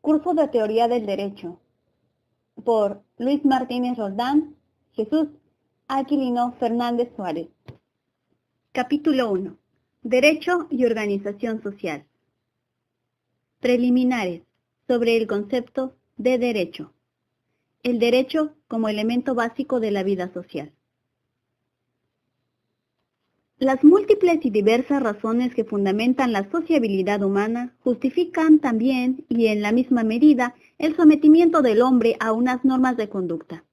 Curso de Teoría del Derecho, por Luis Martínez Roldán, Jesús Aquilino Fernández Suárez. Capítulo 1. Derecho y organización social. Preliminares sobre el concepto de derecho. El derecho como elemento básico de la vida social. Las múltiples y diversas razones que fundamentan la sociabilidad humana justifican también, y en la misma medida, el sometimiento del hombre a unas normas de conducta.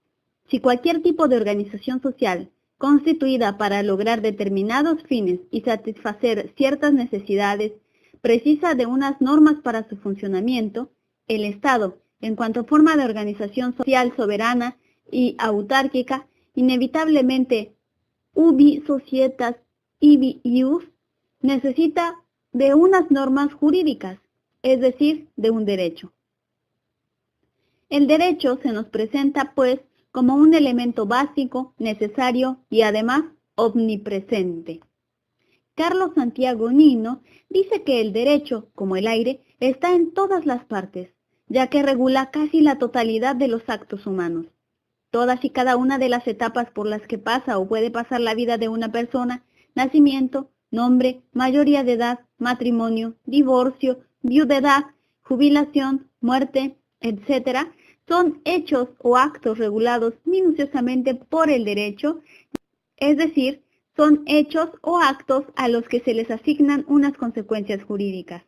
Si cualquier tipo de organización social, constituida para lograr determinados fines y satisfacer ciertas necesidades, precisa de unas normas para su funcionamiento, el Estado, en cuanto forma de organización social soberana y autárquica, inevitablemente ubi societas ibi ius, necesita de unas normas jurídicas, es decir, de un derecho. El derecho se nos presenta, pues, como un elemento básico, necesario y además omnipresente. Carlos Santiago Nino dice que el derecho, como el aire, está en todas las partes, ya que regula casi la totalidad de los actos humanos. Todas y cada una de las etapas por las que pasa o puede pasar la vida de una persona, nacimiento, nombre, mayoría de edad, matrimonio, divorcio, viudedad, jubilación, muerte, etc., son hechos o actos regulados minuciosamente por el derecho, es decir, son hechos o actos a los que se les asignan unas consecuencias jurídicas.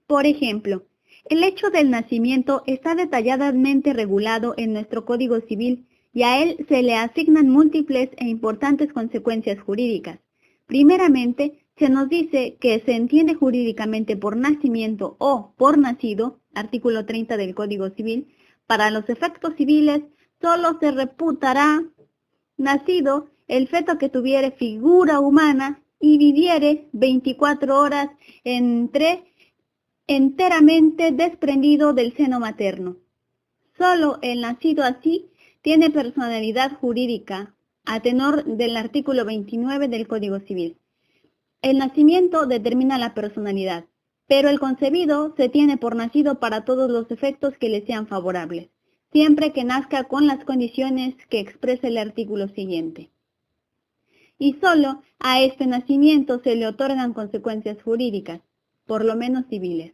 Por ejemplo, el hecho del nacimiento está detalladamente regulado en nuestro Código Civil y a él se le asignan múltiples e importantes consecuencias jurídicas. Primeramente, se nos dice que se entiende jurídicamente por nacimiento o por nacido, artículo 30 del Código Civil, para los efectos civiles solo se reputará nacido el feto que tuviere figura humana y viviere 24 horas enteramente desprendido del seno materno. Solo el nacido así tiene personalidad jurídica, a tenor del artículo 29 del Código Civil. El nacimiento determina la personalidad, pero el concebido se tiene por nacido para todos los efectos que le sean favorables, siempre que nazca con las condiciones que expresa el artículo siguiente. Y solo a este nacimiento se le otorgan consecuencias jurídicas, por lo menos civiles.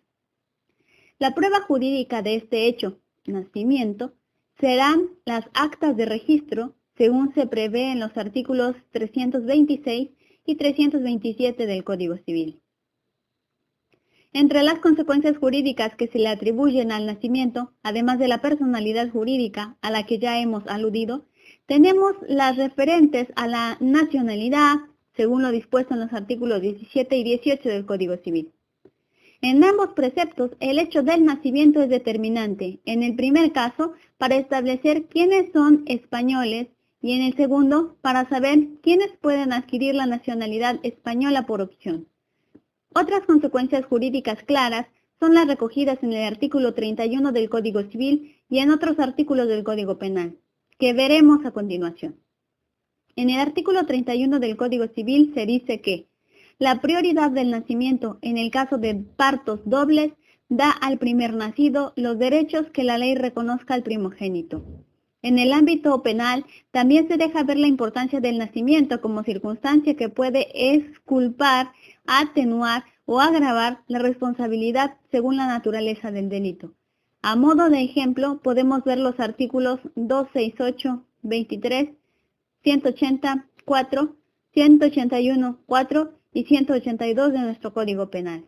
La prueba jurídica de este hecho, nacimiento, serán las actas de registro, según se prevé en los artículos 326 y 327 del Código Civil. Entre las consecuencias jurídicas que se le atribuyen al nacimiento, además de la personalidad jurídica a la que ya hemos aludido, tenemos las referentes a la nacionalidad, según lo dispuesto en los artículos 17 y 18 del Código Civil. En ambos preceptos, el hecho del nacimiento es determinante, en el primer caso, para establecer quiénes son españoles y en el segundo, para saber quiénes pueden adquirir la nacionalidad española por opción. Otras consecuencias jurídicas claras son las recogidas en el artículo 31 del Código Civil y en otros artículos del Código Penal, que veremos a continuación. En el artículo 31 del Código Civil se dice que la prioridad del nacimiento en el caso de partos dobles da al primer nacido los derechos que la ley reconozca al primogénito. En el ámbito penal también se deja ver la importancia del nacimiento como circunstancia que puede exculpar, atenuar o agravar la responsabilidad según la naturaleza del delito. A modo de ejemplo, podemos ver los artículos 268, 23, 184, 181, 4 y 182 de nuestro Código Penal.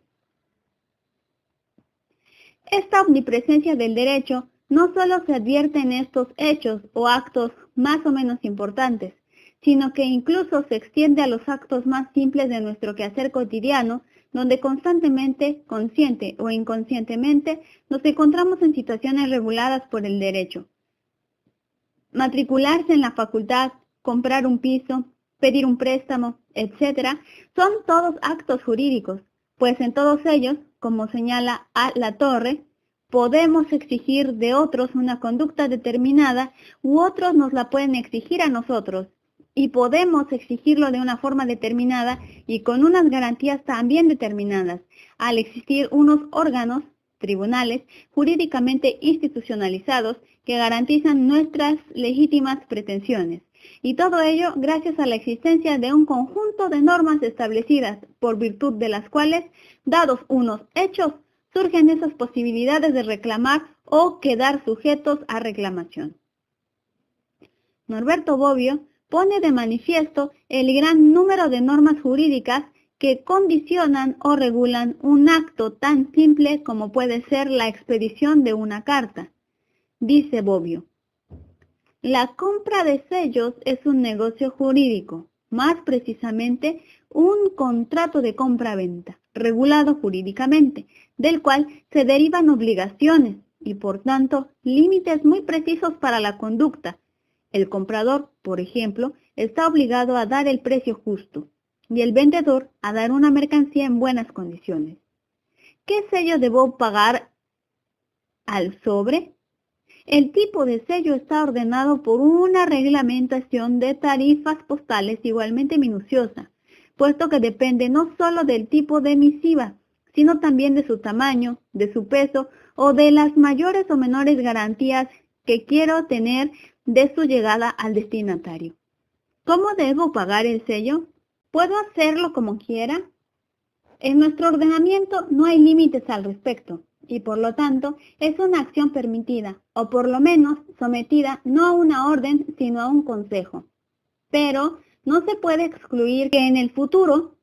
Esta omnipresencia del derecho no solo se advierte en estos hechos o actos más o menos importantes, sino que incluso se extiende a los actos más simples de nuestro quehacer cotidiano, donde constantemente, consciente o inconscientemente, nos encontramos en situaciones reguladas por el derecho. Matricularse en la facultad, comprar un piso, pedir un préstamo, etc., son todos actos jurídicos, pues en todos ellos, como señala A. La Torre, podemos exigir de otros una conducta determinada u otros nos la pueden exigir a nosotros, y podemos exigirlo de una forma determinada y con unas garantías también determinadas, al existir unos órganos tribunales jurídicamente institucionalizados que garantizan nuestras legítimas pretensiones. Y todo ello gracias a la existencia de un conjunto de normas establecidas por virtud de las cuales, dados unos hechos, surgen esas posibilidades de reclamar o quedar sujetos a reclamación. Norberto Bobbio pone de manifiesto el gran número de normas jurídicas que condicionan o regulan un acto tan simple como puede ser la expedición de una carta. Dice Bobbio: la compra de sellos es un negocio jurídico, más precisamente un contrato de compra-venta, regulado jurídicamente, del cual se derivan obligaciones y, por tanto, límites muy precisos para la conducta. El comprador, por ejemplo, está obligado a dar el precio justo y el vendedor a dar una mercancía en buenas condiciones. ¿Qué sello debo pagar al sobre? El tipo de sello está ordenado por una reglamentación de tarifas postales igualmente minuciosa, puesto que depende no solo del tipo de misiva, sino también de su tamaño, de su peso o de las mayores o menores garantías que quiero tener de su llegada al destinatario. ¿Cómo debo pagar el sello? ¿Puedo hacerlo como quiera? En nuestro ordenamiento no hay límites al respecto y por lo tanto es una acción permitida o por lo menos sometida no a una orden sino a un consejo. Pero no se puede excluir que en el futuro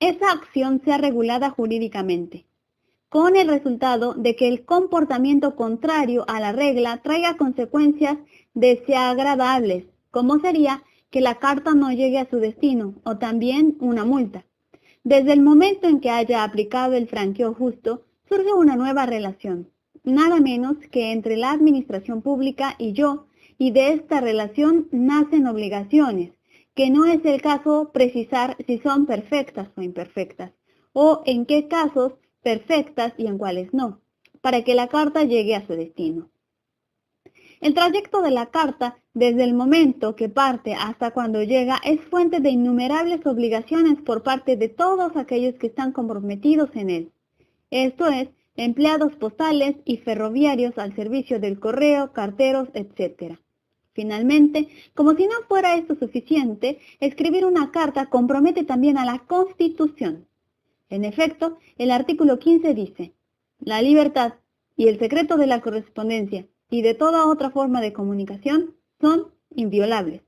esa acción sea regulada jurídicamente, con el resultado de que el comportamiento contrario a la regla traiga consecuencias desagradables, como sería que la carta no llegue a su destino o también una multa. Desde el momento en que haya aplicado el franqueo justo, surge una nueva relación, nada menos que entre la administración pública y yo, y de esta relación nacen obligaciones, que no es el caso precisar si son perfectas o imperfectas, o en qué casos perfectas y en cuáles no, para que la carta llegue a su destino. El trayecto de la carta, desde el momento que parte hasta cuando llega, es fuente de innumerables obligaciones por parte de todos aquellos que están comprometidos en él. Esto es, empleados postales y ferroviarios al servicio del correo, carteros, etc. Finalmente, como si no fuera esto suficiente, escribir una carta compromete también a la Constitución. En efecto, el artículo 15 dice: la libertad y el secreto de la correspondencia y de toda otra forma de comunicación son inviolables.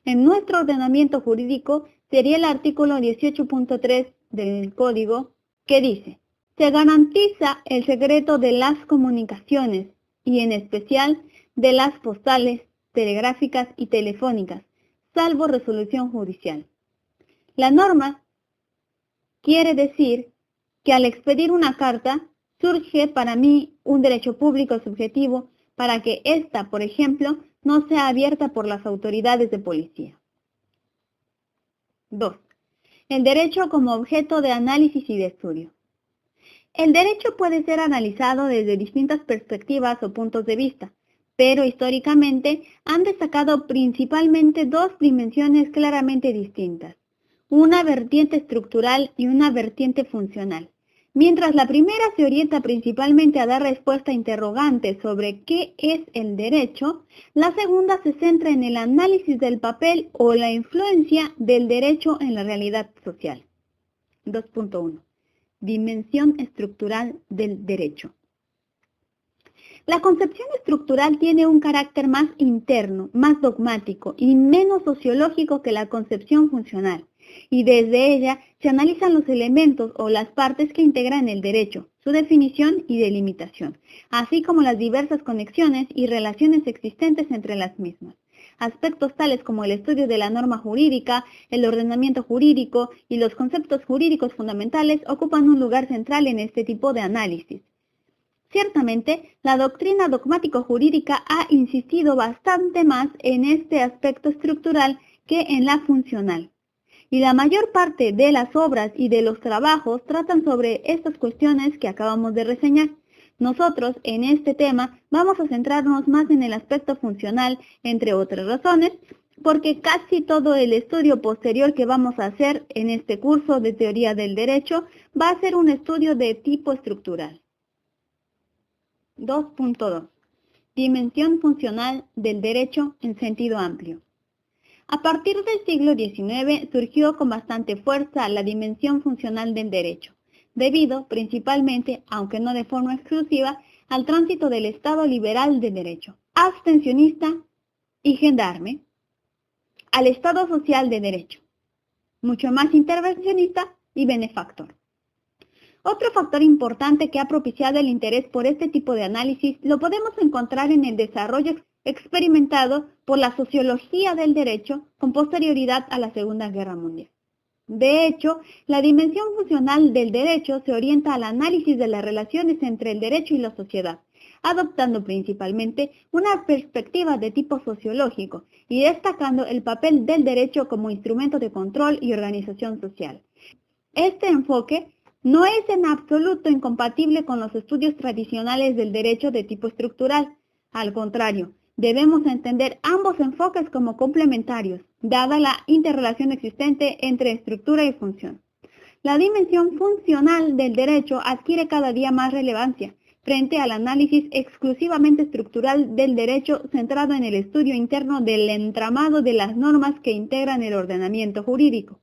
En nuestro ordenamiento jurídico sería el artículo 18.3 del Código que dice: se garantiza el secreto de las comunicaciones y en especial de las postales, telegráficas y telefónicas, salvo resolución judicial. La norma quiere decir que al expedir una carta surge para mí un derecho público subjetivo para que ésta, por ejemplo, no sea abierta por las autoridades de policía. 2. El derecho como objeto de análisis y de estudio. El derecho puede ser analizado desde distintas perspectivas o puntos de vista, pero históricamente han destacado principalmente dos dimensiones claramente distintas, una vertiente estructural y una vertiente funcional. Mientras la primera se orienta principalmente a dar respuesta a interrogantes sobre qué es el derecho, la segunda se centra en el análisis del papel o la influencia del derecho en la realidad social. 2.1. Dimensión estructural del derecho. La concepción estructural tiene un carácter más interno, más dogmático y menos sociológico que la concepción funcional, y desde ella se analizan los elementos o las partes que integran el derecho, su definición y delimitación, así como las diversas conexiones y relaciones existentes entre las mismas. Aspectos tales como el estudio de la norma jurídica, el ordenamiento jurídico y los conceptos jurídicos fundamentales ocupan un lugar central en este tipo de análisis. Ciertamente, la doctrina dogmático-jurídica ha insistido bastante más en este aspecto estructural que en la funcional. Y la mayor parte de las obras y de los trabajos tratan sobre estas cuestiones que acabamos de reseñar. Nosotros, en este tema, vamos a centrarnos más en el aspecto funcional, entre otras razones, porque casi todo el estudio posterior que vamos a hacer en este curso de teoría del derecho va a ser un estudio de tipo estructural. 2.2. Dimensión funcional del derecho en sentido amplio. A partir del siglo XIX surgió con bastante fuerza la dimensión funcional del derecho, debido principalmente, aunque no de forma exclusiva, al tránsito del Estado liberal de derecho, abstencionista y gendarme, al Estado social de derecho, mucho más intervencionista y benefactor. Otro factor importante que ha propiciado el interés por este tipo de análisis lo podemos encontrar en el desarrollo experimentado por la sociología del derecho con posterioridad a la Segunda Guerra Mundial. De hecho, la dimensión funcional del derecho se orienta al análisis de las relaciones entre el derecho y la sociedad, adoptando principalmente una perspectiva de tipo sociológico y destacando el papel del derecho como instrumento de control y organización social. Este enfoque no es en absoluto incompatible con los estudios tradicionales del derecho de tipo estructural. Al contrario, debemos entender ambos enfoques como complementarios, dada la interrelación existente entre estructura y función. La dimensión funcional del derecho adquiere cada día más relevancia frente al análisis exclusivamente estructural del derecho centrado en el estudio interno del entramado de las normas que integran el ordenamiento jurídico.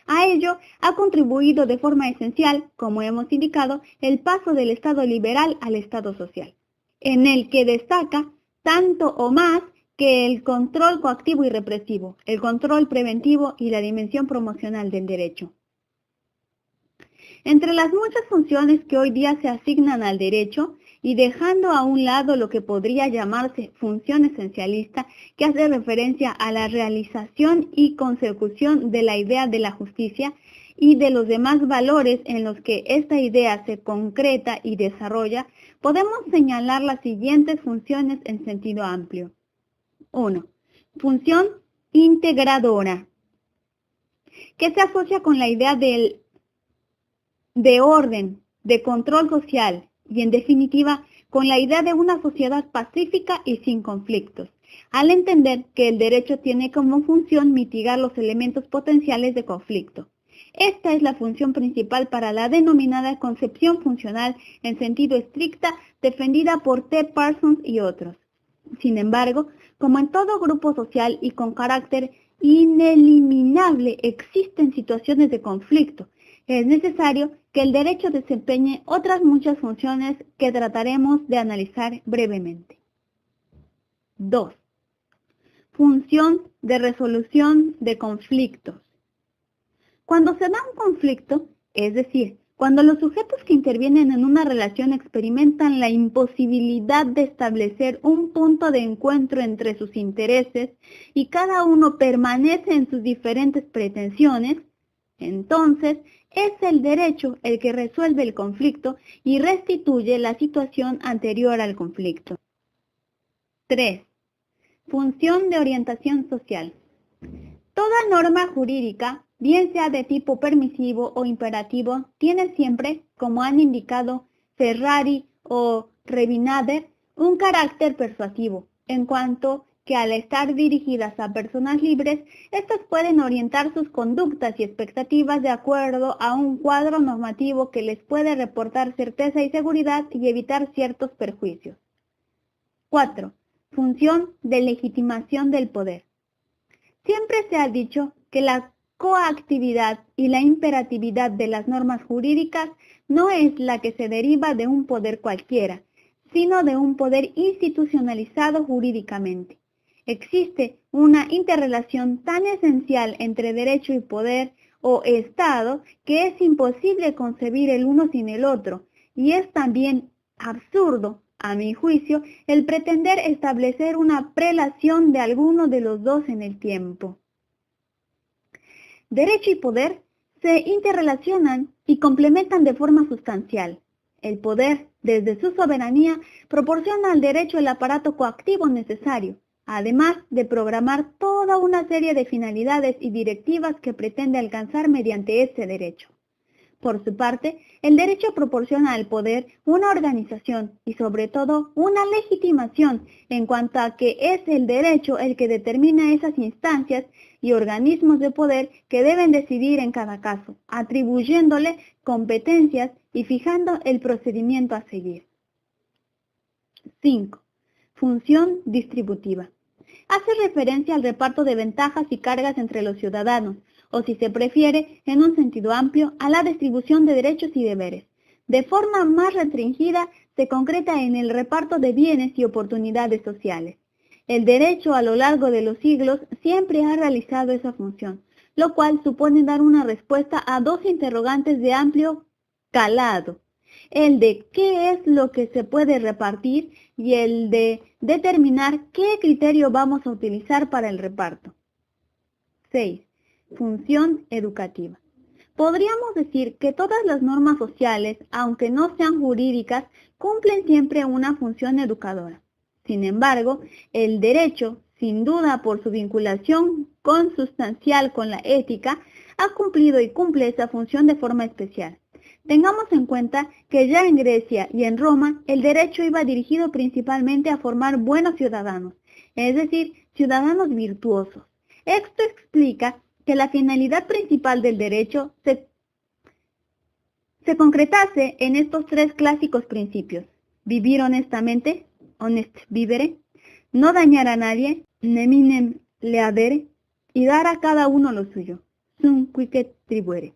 A ello ha contribuido de forma esencial, como hemos indicado, el paso del Estado liberal al Estado social, en el que destaca tanto o más que el control coactivo y represivo, el control preventivo y la dimensión promocional del derecho. Entre las muchas funciones que hoy día se asignan al derecho, y dejando a un lado lo que podría llamarse función esencialista, que hace referencia a la realización y consecución de la idea de la justicia y de los demás valores en los que esta idea se concreta y desarrolla, podemos señalar las siguientes funciones en sentido amplio. 1. Función integradora, que se asocia con la idea de orden, de control social, y en definitiva con la idea de una sociedad pacífica y sin conflictos, al entender que el derecho tiene como función mitigar los elementos potenciales de conflicto. Esta es la función principal para la denominada concepción funcional en sentido estricta defendida por T. Parsons y otros. Sin embargo, como en todo grupo social y con carácter ineliminable existen situaciones de conflicto, es necesario que el derecho desempeñe otras muchas funciones que trataremos de analizar brevemente. 2. Función de resolución de conflictos. Cuando se da un conflicto, es decir, cuando los sujetos que intervienen en una relación experimentan la imposibilidad de establecer un punto de encuentro entre sus intereses y cada uno permanece en sus diferentes pretensiones, entonces es el derecho el que resuelve el conflicto y restituye la situación anterior al conflicto. 3. Función de orientación social. Toda norma jurídica, bien sea de tipo permisivo o imperativo, tiene siempre, como han indicado Ferrari o Rebinader, un carácter persuasivo, en cuanto que al estar dirigidas a personas libres, éstas pueden orientar sus conductas y expectativas de acuerdo a un cuadro normativo que les puede reportar certeza y seguridad y evitar ciertos perjuicios. 4. Función de legitimación del poder. Siempre se ha dicho que la coactividad y la imperatividad de las normas jurídicas no es la que se deriva de un poder cualquiera, sino de un poder institucionalizado jurídicamente. Existe una interrelación tan esencial entre derecho y poder o Estado que es imposible concebir el uno sin el otro, y es también absurdo, a mi juicio, el pretender establecer una prelación de alguno de los dos en el tiempo. Derecho y poder se interrelacionan y complementan de forma sustancial. El poder, desde su soberanía, proporciona al derecho el aparato coactivo necesario, además de programar toda una serie de finalidades y directivas que pretende alcanzar mediante ese derecho. Por su parte, el derecho proporciona al poder una organización y sobre todo una legitimación en cuanto a que es el derecho el que determina esas instancias y organismos de poder que deben decidir en cada caso, atribuyéndole competencias y fijando el procedimiento a seguir. 5. Función distributiva. Hace referencia al reparto de ventajas y cargas entre los ciudadanos, o si se prefiere, en un sentido amplio, a la distribución de derechos y deberes. De forma más restringida, se concreta en el reparto de bienes y oportunidades sociales. El derecho a lo largo de los siglos siempre ha realizado esa función, lo cual supone dar una respuesta a dos interrogantes de amplio calado: el de qué es lo que se puede repartir y el de determinar qué criterio vamos a utilizar para el reparto. 6. Función educativa. Podríamos decir que todas las normas sociales, aunque no sean jurídicas, cumplen siempre una función educadora. Sin embargo, el derecho, sin duda por su vinculación consustancial con la ética, ha cumplido y cumple esa función de forma especial. Tengamos en cuenta que ya en Grecia y en Roma el derecho iba dirigido principalmente a formar buenos ciudadanos, es decir, ciudadanos virtuosos. Esto explica que la finalidad principal del derecho se concretase en estos tres clásicos principios: vivir honestamente, honest vivere, no dañar a nadie, neminem leadere, y dar a cada uno lo suyo, sum quicet tribuere.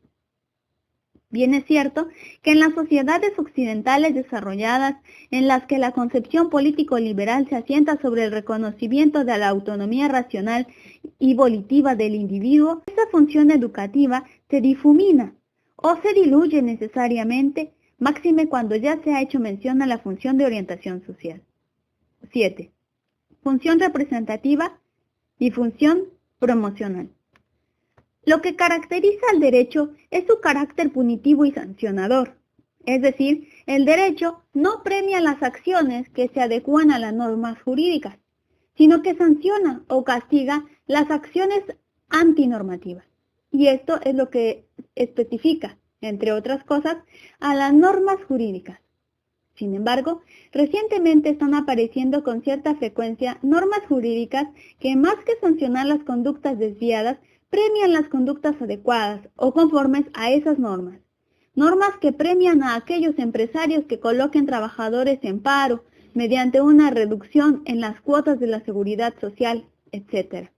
Bien es cierto que en las sociedades occidentales desarrolladas, en las que la concepción político-liberal se asienta sobre el reconocimiento de la autonomía racional y volitiva del individuo, esa función educativa se difumina o se diluye necesariamente, máxime cuando ya se ha hecho mención a la función de orientación social. 7. Función representativa y función promocional. Lo que caracteriza al derecho es su carácter punitivo y sancionador. Es decir, el derecho no premia las acciones que se adecúan a las normas jurídicas, sino que sanciona o castiga las acciones antinormativas. Y esto es lo que especifica, entre otras cosas, a las normas jurídicas. Sin embargo, recientemente están apareciendo con cierta frecuencia normas jurídicas que, más que sancionar las conductas desviadas, premian las conductas adecuadas o conformes a esas normas. Normas que premian a aquellos empresarios que coloquen trabajadores en paro mediante una reducción en las cuotas de la seguridad social, etc.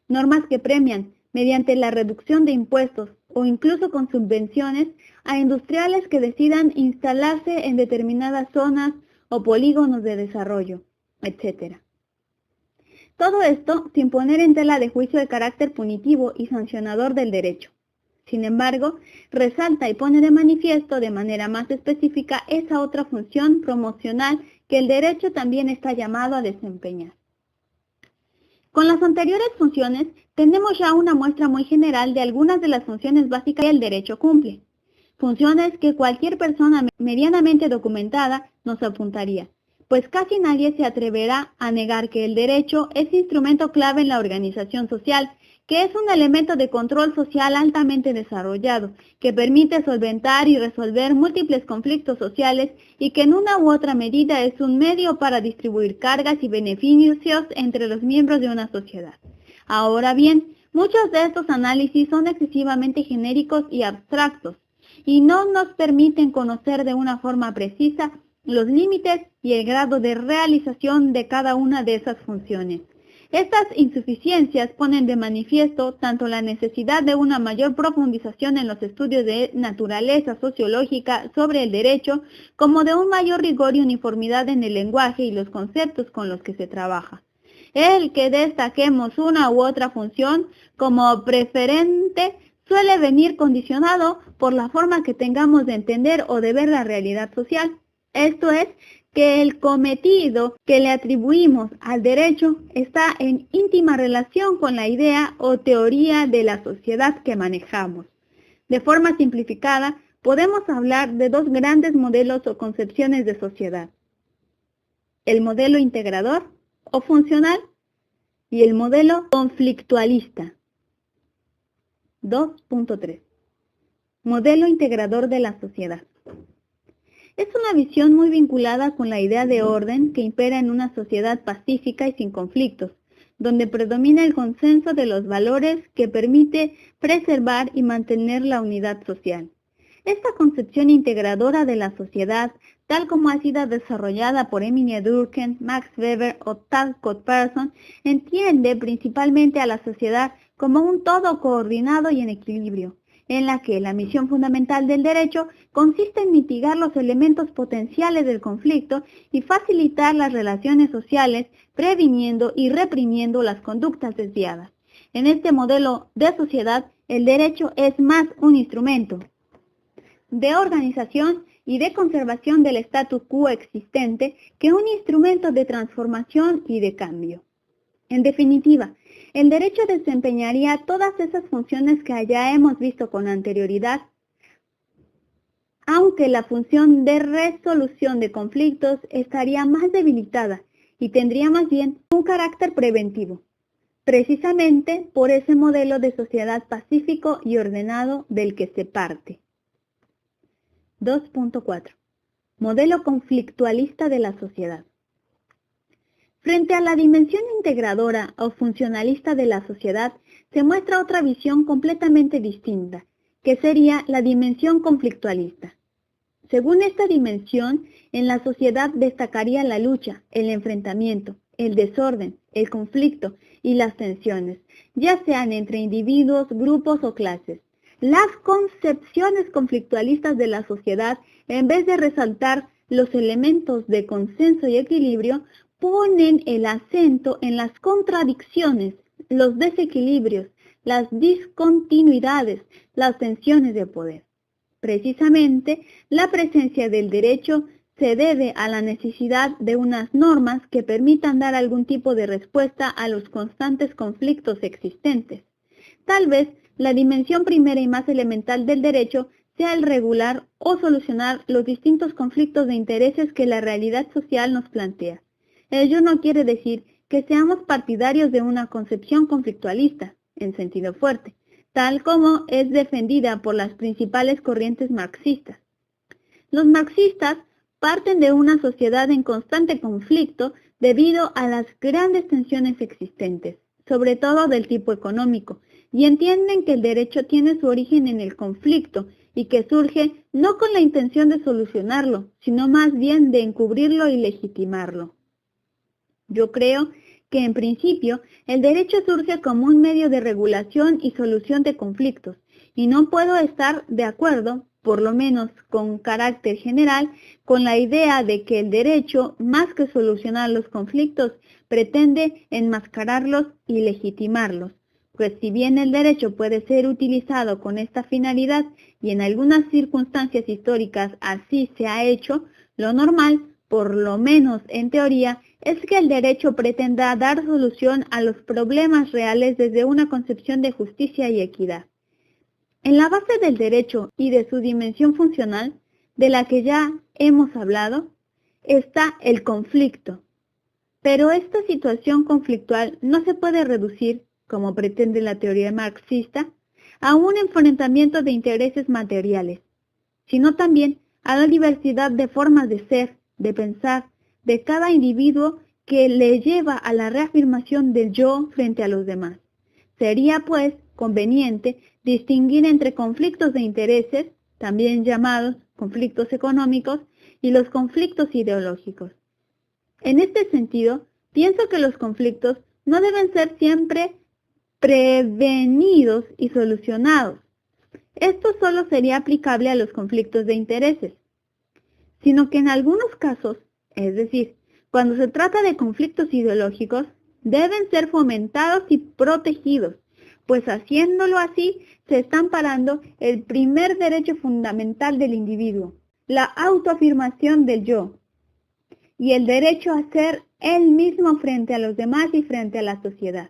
Normas que premian mediante la reducción de impuestos o incluso con subvenciones a industriales que decidan instalarse en determinadas zonas o polígonos de desarrollo, etc. Todo esto sin poner en tela de juicio el carácter punitivo y sancionador del derecho. Sin embargo, resalta y pone de manifiesto de manera más específica esa otra función promocional que el derecho también está llamado a desempeñar. Con las anteriores funciones, tenemos ya una muestra muy general de algunas de las funciones básicas que el derecho cumple. Funciones que cualquier persona medianamente documentada nos apuntaría, pues casi nadie se atreverá a negar que el derecho es instrumento clave en la organización social, que es un elemento de control social altamente desarrollado, que permite solventar y resolver múltiples conflictos sociales y que en una u otra medida es un medio para distribuir cargas y beneficios entre los miembros de una sociedad. Ahora bien, muchos de estos análisis son excesivamente genéricos y abstractos, y no nos permiten conocer de una forma precisa los límites y el grado de realización de cada una de esas funciones. Estas insuficiencias ponen de manifiesto tanto la necesidad de una mayor profundización en los estudios de naturaleza sociológica sobre el derecho, como de un mayor rigor y uniformidad en el lenguaje y los conceptos con los que se trabaja. El que destaquemos una u otra función como preferente suele venir condicionado por la forma que tengamos de entender o de ver la realidad social. Esto es, que el cometido que le atribuimos al derecho está en íntima relación con la idea o teoría de la sociedad que manejamos. De forma simplificada, podemos hablar de dos grandes modelos o concepciones de sociedad: el modelo integrador o funcional y el modelo conflictualista. 2.3. Modelo integrador de la sociedad. Es una visión muy vinculada con la idea de orden que impera en una sociedad pacífica y sin conflictos, donde predomina el consenso de los valores que permite preservar y mantener la unidad social. Esta concepción integradora de la sociedad tal como ha sido desarrollada por Emilie Durkheim, Max Weber o Talcott Parsons, entiende principalmente a la sociedad como un todo coordinado y en equilibrio, en la que la misión fundamental del derecho consiste en mitigar los elementos potenciales del conflicto y facilitar las relaciones sociales, previniendo y reprimiendo las conductas desviadas. En este modelo de sociedad, el derecho es más un instrumento de organización y de conservación del status quo existente que un instrumento de transformación y de cambio. En definitiva, el derecho desempeñaría todas esas funciones que ya hemos visto con anterioridad, aunque la función de resolución de conflictos estaría más debilitada y tendría más bien un carácter preventivo, precisamente por ese modelo de sociedad pacífico y ordenado del que se parte. 2.4. Modelo conflictualista de la sociedad. Frente a la dimensión integradora o funcionalista de la sociedad, se muestra otra visión completamente distinta, que sería la dimensión conflictualista. Según esta dimensión, en la sociedad destacaría la lucha, el enfrentamiento, el desorden, el conflicto y las tensiones, ya sean entre individuos, grupos o clases. Las concepciones conflictualistas de la sociedad, en vez de resaltar los elementos de consenso y equilibrio, ponen el acento en las contradicciones, los desequilibrios, las discontinuidades, las tensiones de poder. Precisamente, la presencia del derecho se debe a la necesidad de unas normas que permitan dar algún tipo de respuesta a los constantes conflictos existentes. Tal vez la dimensión primera y más elemental del derecho sea el regular o solucionar los distintos conflictos de intereses que la realidad social nos plantea. Ello no quiere decir que seamos partidarios de una concepción conflictualista, en sentido fuerte, tal como es defendida por las principales corrientes marxistas. Los marxistas parten de una sociedad en constante conflicto debido a las grandes tensiones existentes, sobre todo del tipo económico, y entienden que el derecho tiene su origen en el conflicto y que surge no con la intención de solucionarlo, sino más bien de encubrirlo y legitimarlo. Yo creo que en principio el derecho surge como un medio de regulación y solución de conflictos, y no puedo estar de acuerdo, por lo menos con carácter general, con la idea de que el derecho, más que solucionar los conflictos, pretende enmascararlos y legitimarlos. Pues si bien el derecho puede ser utilizado con esta finalidad y en algunas circunstancias históricas así se ha hecho, lo normal, por lo menos en teoría, es que el derecho pretenda dar solución a los problemas reales desde una concepción de justicia y equidad. En la base del derecho y de su dimensión funcional, de la que ya hemos hablado, está el conflicto. Pero esta situación conflictual no se puede reducir, como pretende la teoría marxista, a un enfrentamiento de intereses materiales, sino también a la diversidad de formas de ser, de pensar, de cada individuo que le lleva a la reafirmación del yo frente a los demás. Sería, pues, conveniente distinguir entre conflictos de intereses, también llamados conflictos económicos, y los conflictos ideológicos. En este sentido, pienso que los conflictos no deben ser siempre prevenidos y solucionados. Esto solo sería aplicable a los conflictos de intereses, sino que en algunos casos, es decir, cuando se trata de conflictos ideológicos, deben ser fomentados y protegidos, pues haciéndolo así se está amparando el primer derecho fundamental del individuo, la autoafirmación del yo, y el derecho a ser él mismo frente a los demás y frente a la sociedad.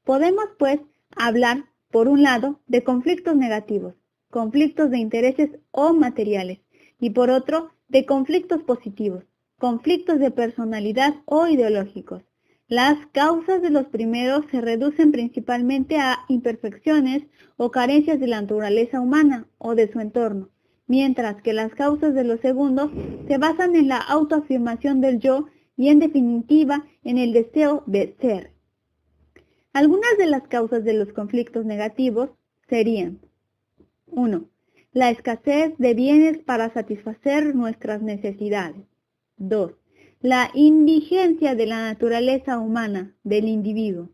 Podemos, pues, hablar, por un lado, de conflictos negativos, conflictos de intereses o materiales, y por otro, de conflictos positivos, conflictos de personalidad o ideológicos. Las causas de los primeros se reducen principalmente a imperfecciones o carencias de la naturaleza humana o de su entorno, mientras que las causas de los segundos se basan en la autoafirmación del yo y en definitiva en el deseo de ser. Algunas de las causas de los conflictos negativos serían: 1. La escasez de bienes para satisfacer nuestras necesidades. 2. La indigencia de la naturaleza humana, del individuo.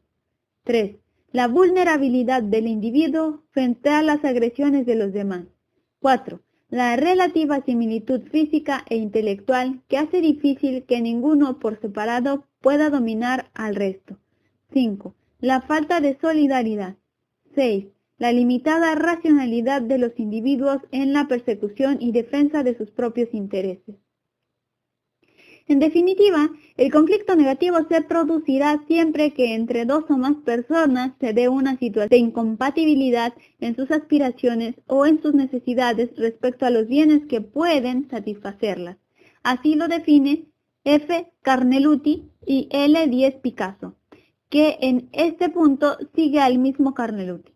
3. La vulnerabilidad del individuo frente a las agresiones de los demás. 4. La relativa similitud física e intelectual que hace difícil que ninguno por separado pueda dominar al resto. 5. La falta de solidaridad. 6. La limitada racionalidad de los individuos en la persecución y defensa de sus propios intereses. En definitiva, el conflicto negativo se producirá siempre que entre dos o más personas se dé una situación de incompatibilidad en sus aspiraciones o en sus necesidades respecto a los bienes que pueden satisfacerlas. Así lo define F. Carneluti y L. Díez Picasso, que en este punto sigue al mismo Carneluti.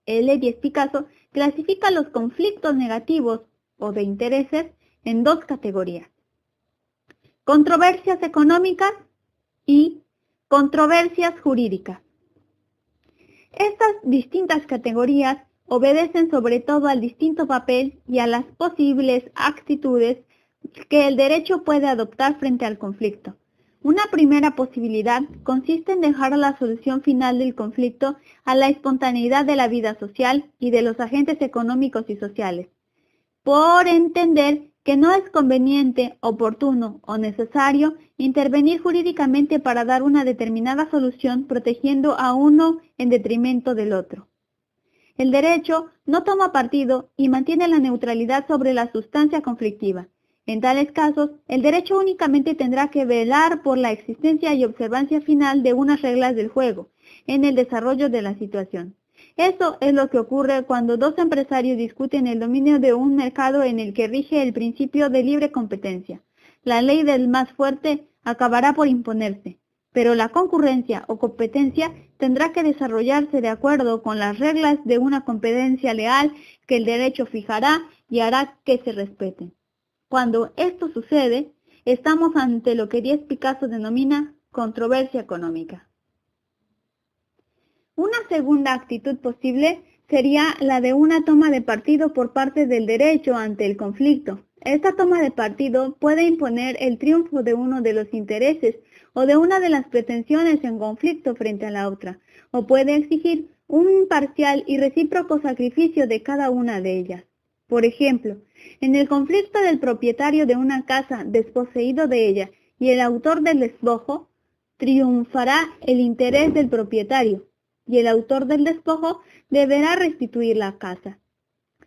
L. Díez Picasso clasifica los conflictos negativos o de intereses en dos categorías: controversias económicas y controversias jurídicas. Estas distintas categorías obedecen sobre todo al distinto papel y a las posibles actitudes que el derecho puede adoptar frente al conflicto. Una primera posibilidad consiste en dejar la solución final del conflicto a la espontaneidad de la vida social y de los agentes económicos y sociales, por entender que no es conveniente, oportuno o necesario intervenir jurídicamente para dar una determinada solución protegiendo a uno en detrimento del otro. El derecho no toma partido y mantiene la neutralidad sobre la sustancia conflictiva. En tales casos, el derecho únicamente tendrá que velar por la existencia y observancia final de unas reglas del juego en el desarrollo de la situación. Eso es lo que ocurre cuando dos empresarios discuten el dominio de un mercado en el que rige el principio de libre competencia. La ley del más fuerte acabará por imponerse, pero la concurrencia o competencia tendrá que desarrollarse de acuerdo con las reglas de una competencia leal que el derecho fijará y hará que se respeten. Cuando esto sucede, estamos ante lo que Díez Picasso denomina controversia económica. Una segunda actitud posible sería la de una toma de partido por parte del derecho ante el conflicto. Esta toma de partido puede imponer el triunfo de uno de los intereses o de una de las pretensiones en conflicto frente a la otra, o puede exigir un parcial y recíproco sacrificio de cada una de ellas. Por ejemplo, en el conflicto del propietario de una casa desposeído de ella y el autor del despojo, triunfará el interés del propietario, y el autor del despojo deberá restituir la casa.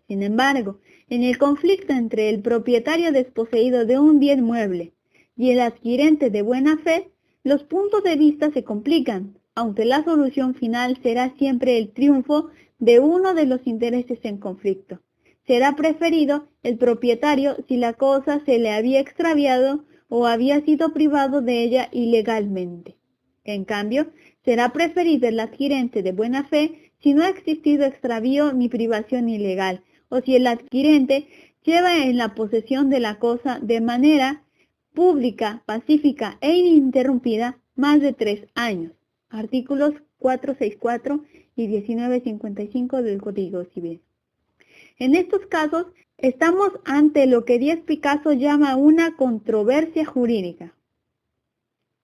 Sin embargo, en el conflicto entre el propietario desposeído de un bien mueble y el adquirente de buena fe, los puntos de vista se complican, aunque la solución final será siempre el triunfo de uno de los intereses en conflicto. Será preferido el propietario si la cosa se le había extraviado o había sido privado de ella ilegalmente. En cambio, será preferido el adquirente de buena fe si no ha existido extravío ni privación ilegal, o si el adquirente lleva en la posesión de la cosa de manera pública, pacífica e ininterrumpida más de 3 años. Artículos 464 y 1955 del Código Civil. En estos casos, estamos ante lo que Díez Picasso llama una controversia jurídica.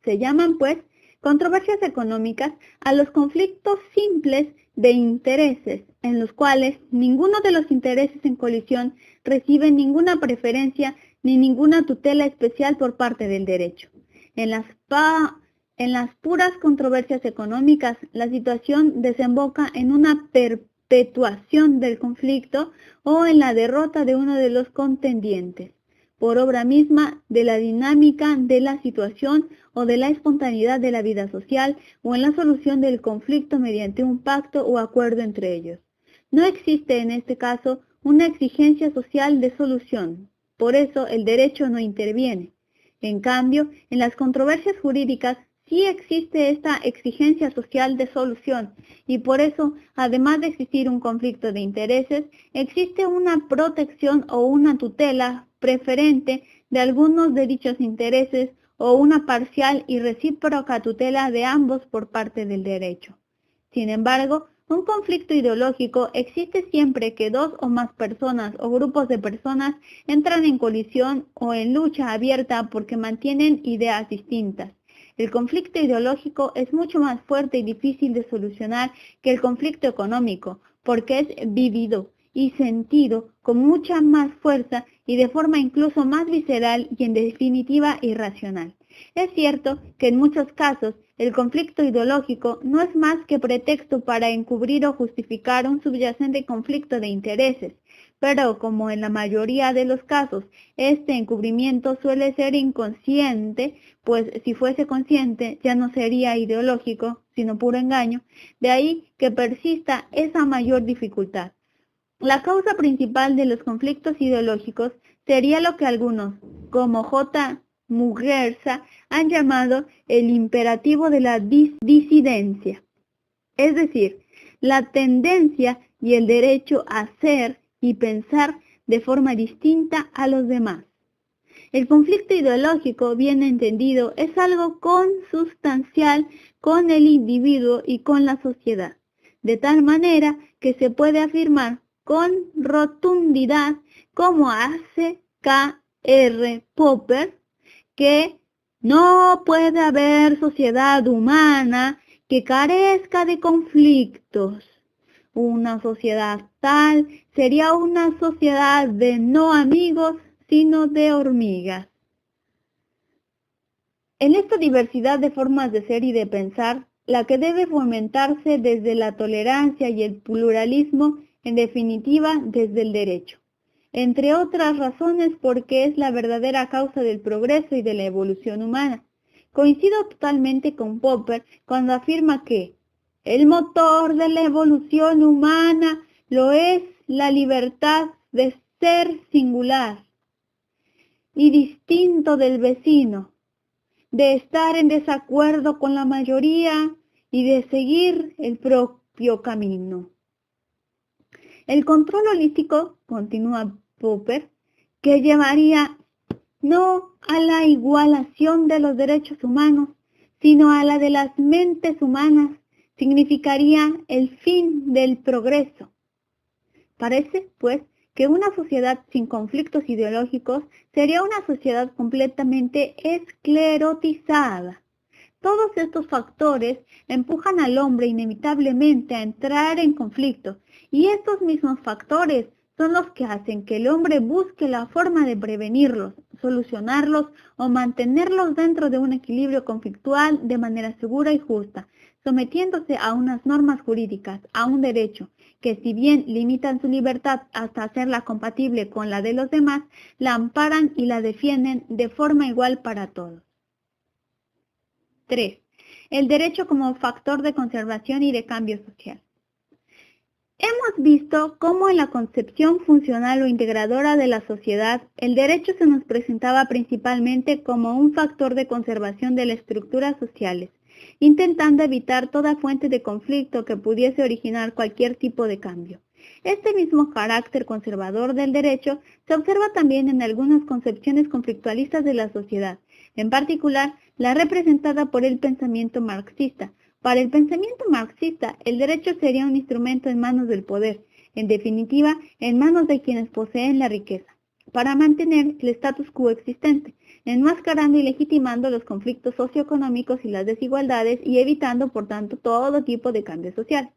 Se llaman, pues, controversias económicas a los conflictos simples de intereses, en los cuales ninguno de los intereses en colisión recibe ninguna preferencia ni ninguna tutela especial por parte del derecho. En las puras controversias económicas, la situación desemboca en una perpetuación del conflicto o en la derrota de uno de los contendientes, por obra misma de la dinámica de la situación o de la espontaneidad de la vida social, o en la solución del conflicto mediante un pacto o acuerdo entre ellos. No existe en este caso una exigencia social de solución, por eso el derecho no interviene. En cambio, en las controversias jurídicas sí existe esta exigencia social de solución, y por eso, además de existir un conflicto de intereses, existe una protección o una tutela preferente de algunos de dichos intereses o una parcial y recíproca tutela de ambos por parte del derecho. Sin embargo, Un conflicto ideológico existe siempre que dos o más personas o grupos de personas entran en colisión o en lucha abierta porque mantienen ideas distintas. El conflicto ideológico es mucho más fuerte y difícil de solucionar que el conflicto económico, porque es vivido y sentido con mucha más fuerza y de forma incluso más visceral y en definitiva irracional. Es cierto que en muchos casos el conflicto ideológico no es más que pretexto para encubrir o justificar un subyacente conflicto de intereses, pero como en la mayoría de los casos este encubrimiento suele ser inconsciente, pues si fuese consciente ya no sería ideológico, sino puro engaño, de ahí que persista esa mayor dificultad. La causa principal de los conflictos ideológicos sería lo que algunos, como J. Muguerza, han llamado el imperativo de la disidencia, es decir, la tendencia y el derecho a ser y pensar de forma distinta a los demás. El conflicto ideológico, bien entendido, es algo consustancial con el individuo y con la sociedad, de tal manera que se puede afirmar con rotundidad, como hace K.R. Popper, que no puede haber sociedad humana que carezca de conflictos. Una sociedad tal sería una sociedad de no amigos, sino de hormigas. En esta diversidad de formas de ser y de pensar, la que debe fomentarse desde la tolerancia y el pluralismo, en definitiva, desde el derecho. Entre otras razones porque es la verdadera causa del progreso y de la evolución humana. Coincido totalmente con Popper cuando afirma que el motor de la evolución humana lo es la libertad de ser singular y distinto del vecino, de estar en desacuerdo con la mayoría y de seguir el propio camino. El control holístico, continúa Popper, que llevaría no a la igualación de los derechos humanos, sino a la de las mentes humanas, significaría el fin del progreso. Parece, pues, que una sociedad sin conflictos ideológicos sería una sociedad completamente esclerotizada. Todos estos factores empujan al hombre inevitablemente a entrar en conflicto, y estos mismos factores son los que hacen que el hombre busque la forma de prevenirlos, solucionarlos o mantenerlos dentro de un equilibrio conflictual de manera segura y justa, sometiéndose a unas normas jurídicas, a un derecho, que si bien limitan su libertad hasta hacerla compatible con la de los demás, la amparan y la defienden de forma igual para todos. 3. El derecho como factor de conservación y de cambio social. Hemos visto cómo en la concepción funcional o integradora de la sociedad, el derecho se nos presentaba principalmente como un factor de conservación de las estructuras sociales, intentando evitar toda fuente de conflicto que pudiese originar cualquier tipo de cambio. Este mismo carácter conservador del derecho se observa también en algunas concepciones conflictualistas de la sociedad, en particular la representada por el pensamiento marxista. Para el pensamiento marxista, el derecho sería un instrumento en manos del poder, en definitiva, en manos de quienes poseen la riqueza, para mantener el status quo existente, enmascarando y legitimando los conflictos socioeconómicos y las desigualdades y evitando, por tanto, todo tipo de cambio social.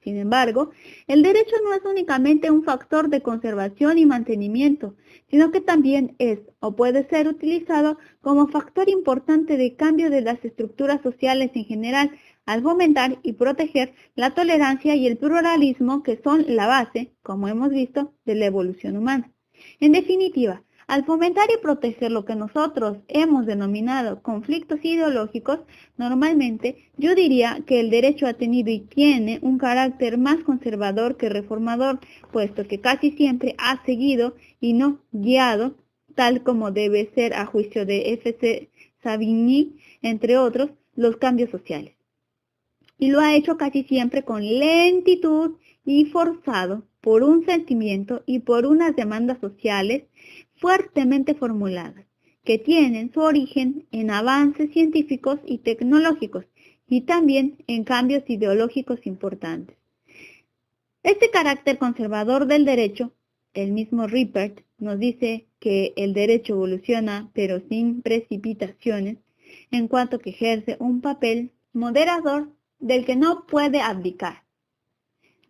Sin embargo, el derecho no es únicamente un factor de conservación y mantenimiento, sino que también es o puede ser utilizado como factor importante de cambio de las estructuras sociales en general, al fomentar y proteger la tolerancia y el pluralismo que son la base, como hemos visto, de la evolución humana. En definitiva, al fomentar y proteger lo que nosotros hemos denominado conflictos ideológicos, normalmente yo diría que el derecho ha tenido y tiene un carácter más conservador que reformador, puesto que casi siempre ha seguido y no guiado, tal como debe ser a juicio de F.C. Savigny, entre otros, los cambios sociales. Y lo ha hecho casi siempre con lentitud y forzado por un sentimiento y por unas demandas sociales fuertemente formuladas, que tienen su origen en avances científicos y tecnológicos, y también en cambios ideológicos importantes. Este carácter conservador del derecho, el mismo Rippert nos dice que el derecho evoluciona pero sin precipitaciones, en cuanto que ejerce un papel moderador del que no puede abdicar.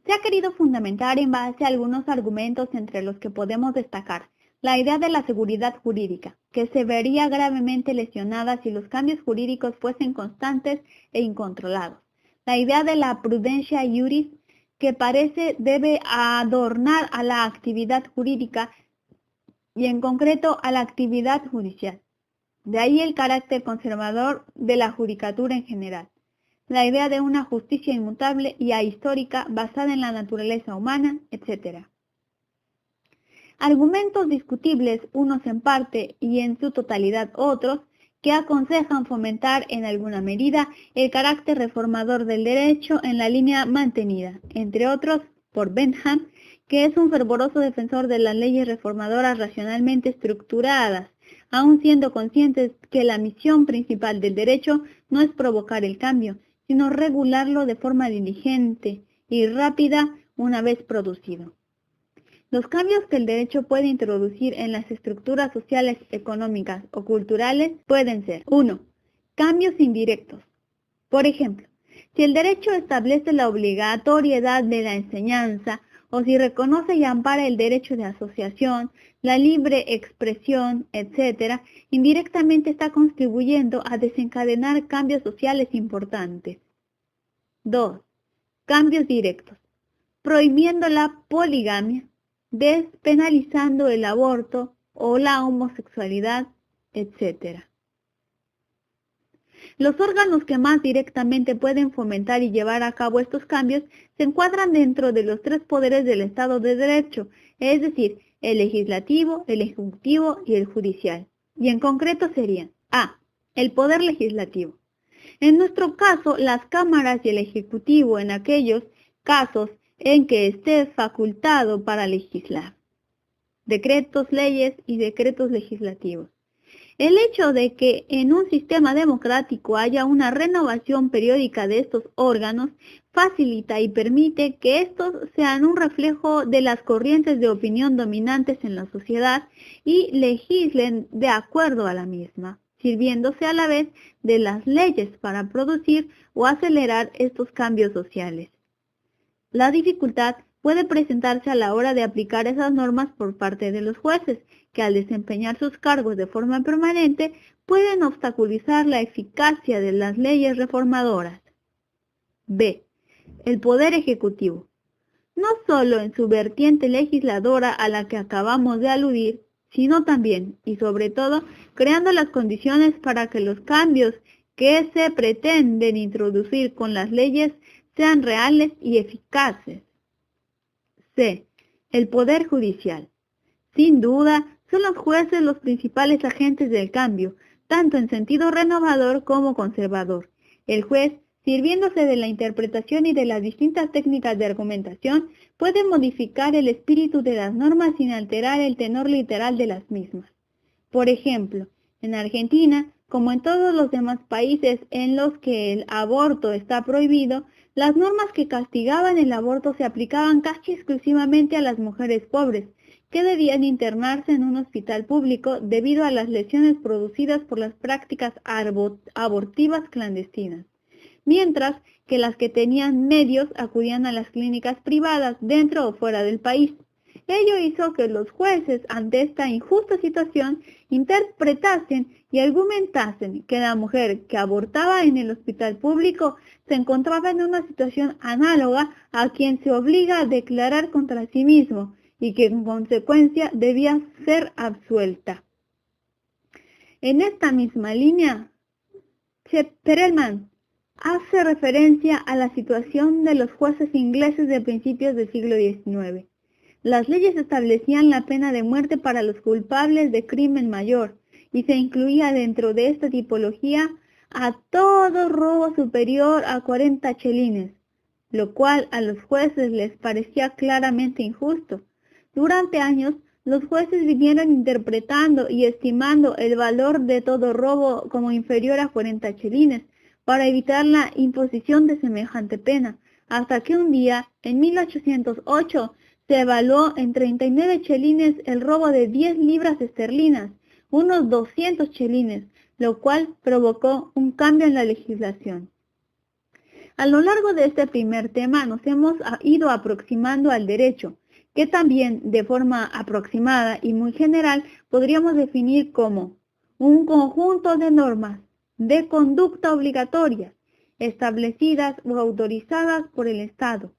Se ha querido fundamentar en base a algunos argumentos entre los que podemos destacar la idea de la seguridad jurídica, que se vería gravemente lesionada si los cambios jurídicos fuesen constantes e incontrolados. La idea de la prudentia iuris, que parece debe adornar a la actividad jurídica y en concreto a la actividad judicial. De ahí el carácter conservador de la judicatura en general. La idea de una justicia inmutable y ahistórica basada en la naturaleza humana, etc. Argumentos discutibles, unos en parte y en su totalidad otros, que aconsejan fomentar en alguna medida el carácter reformador del derecho en la línea mantenida, entre otros por Bentham, que es un fervoroso defensor de las leyes reformadoras racionalmente estructuradas, aun siendo conscientes que la misión principal del derecho no es provocar el cambio, sino regularlo de forma diligente y rápida una vez producido. Los cambios que el derecho puede introducir en las estructuras sociales, económicas o culturales pueden ser: 1. Cambios indirectos. Por ejemplo, si el derecho establece la obligatoriedad de la enseñanza, o si reconoce y ampara el derecho de asociación, la libre expresión, etc., indirectamente está contribuyendo a desencadenar cambios sociales importantes. 2. Cambios directos. Prohibiendo la poligamia, despenalizando el aborto o la homosexualidad, etc. Los órganos que más directamente pueden fomentar y llevar a cabo estos cambios se encuadran dentro de los tres poderes del Estado de Derecho, es decir, el legislativo, el ejecutivo y el judicial. Y en concreto serían: A. El poder legislativo. En nuestro caso, las cámaras y el ejecutivo en aquellos casos en que esté facultado para legislar. Decretos, leyes y decretos legislativos. El hecho de que en un sistema democrático haya una renovación periódica de estos órganos facilita y permite que estos sean un reflejo de las corrientes de opinión dominantes en la sociedad y legislen de acuerdo a la misma, sirviéndose a la vez de las leyes para producir o acelerar estos cambios sociales. La dificultad puede presentarse a la hora de aplicar esas normas por parte de los jueces, que al desempeñar sus cargos de forma permanente pueden obstaculizar la eficacia de las leyes reformadoras. B. El Poder Ejecutivo. No solo en su vertiente legisladora a la que acabamos de aludir, sino también, y sobre todo, creando las condiciones para que los cambios que se pretenden introducir con las leyes sean reales y eficaces. C. El Poder Judicial. Sin duda, son los jueces los principales agentes del cambio, tanto en sentido renovador como conservador. El juez, sirviéndose de la interpretación y de las distintas técnicas de argumentación, puede modificar el espíritu de las normas sin alterar el tenor literal de las mismas. Por ejemplo, en Argentina, como en todos los demás países en los que el aborto está prohibido, las normas que castigaban el aborto se aplicaban casi exclusivamente a las mujeres pobres, que debían internarse en un hospital público debido a las lesiones producidas por las prácticas abortivas clandestinas, mientras que las que tenían medios acudían a las clínicas privadas dentro o fuera del país. Ello hizo que los jueces, ante esta injusta situación, interpretasen y argumentasen que la mujer que abortaba en el hospital público se encontraba en una situación análoga a quien se obliga a declarar contra sí mismo y que en consecuencia debía ser absuelta. En esta misma línea, Perelman hace referencia a la situación de los jueces ingleses de principios del siglo XIX. Las leyes establecían la pena de muerte para los culpables de crimen mayor y se incluía dentro de esta tipología a todo robo superior a 40 chelines, lo cual a los jueces les parecía claramente injusto. Durante años, los jueces vinieron interpretando y estimando el valor de todo robo como inferior a 40 chelines, para evitar la imposición de semejante pena, hasta que un día, en 1808, se evaluó en 39 chelines el robo de 10 libras esterlinas, unos 200 chelines, lo cual provocó un cambio en la legislación. A lo largo de este primer tema nos hemos ido aproximando al derecho, que también de forma aproximada y muy general podríamos definir como un conjunto de normas de conducta obligatorias establecidas o autorizadas por el Estado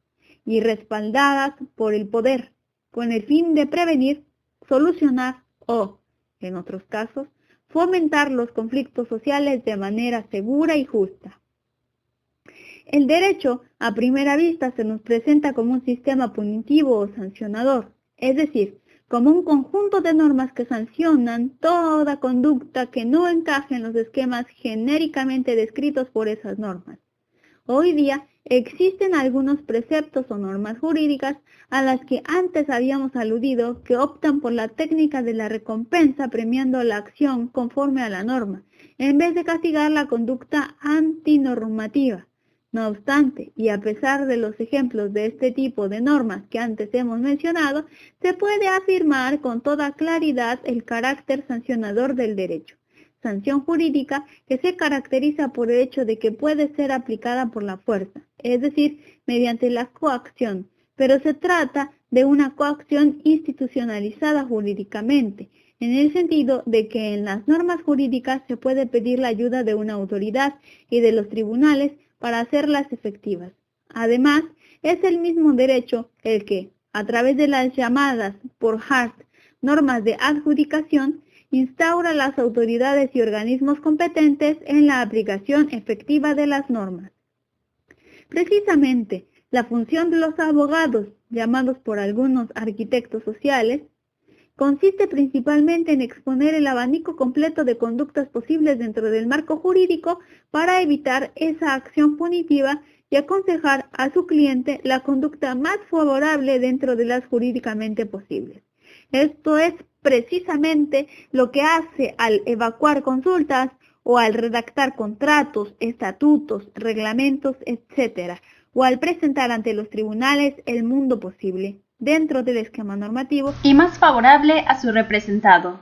y respaldadas por el poder, con el fin de prevenir, solucionar o, en otros casos, fomentar los conflictos sociales de manera segura y justa. El derecho, a primera vista, se nos presenta como un sistema punitivo o sancionador, es decir, como un conjunto de normas que sancionan toda conducta que no encaje en los esquemas genéricamente descritos por esas normas. Hoy día existen algunos preceptos o normas jurídicas a las que antes habíamos aludido que optan por la técnica de la recompensa premiando la acción conforme a la norma, en vez de castigar la conducta antinormativa. No obstante, y a pesar de los ejemplos de este tipo de normas que antes hemos mencionado, se puede afirmar con toda claridad el carácter sancionador del derecho. Sanción jurídica que se caracteriza por el hecho de que puede ser aplicada por la fuerza, es decir, mediante la coacción, pero se trata de una coacción institucionalizada jurídicamente, en el sentido de que en las normas jurídicas se puede pedir la ayuda de una autoridad y de los tribunales para hacerlas efectivas. Además, es el mismo derecho el que, a través de las llamadas por Hart normas de adjudicación, instaura las autoridades y organismos competentes en la aplicación efectiva de las normas. Precisamente, la función de los abogados, llamados por algunos arquitectos sociales, consiste principalmente en exponer el abanico completo de conductas posibles dentro del marco jurídico para evitar esa acción punitiva y aconsejar a su cliente la conducta más favorable dentro de las jurídicamente posibles. Esto es precisamente lo que hace al evacuar consultas o al redactar contratos, estatutos, reglamentos, etc., o al presentar ante los tribunales el mundo posible, dentro del esquema normativo y más favorable a su representado.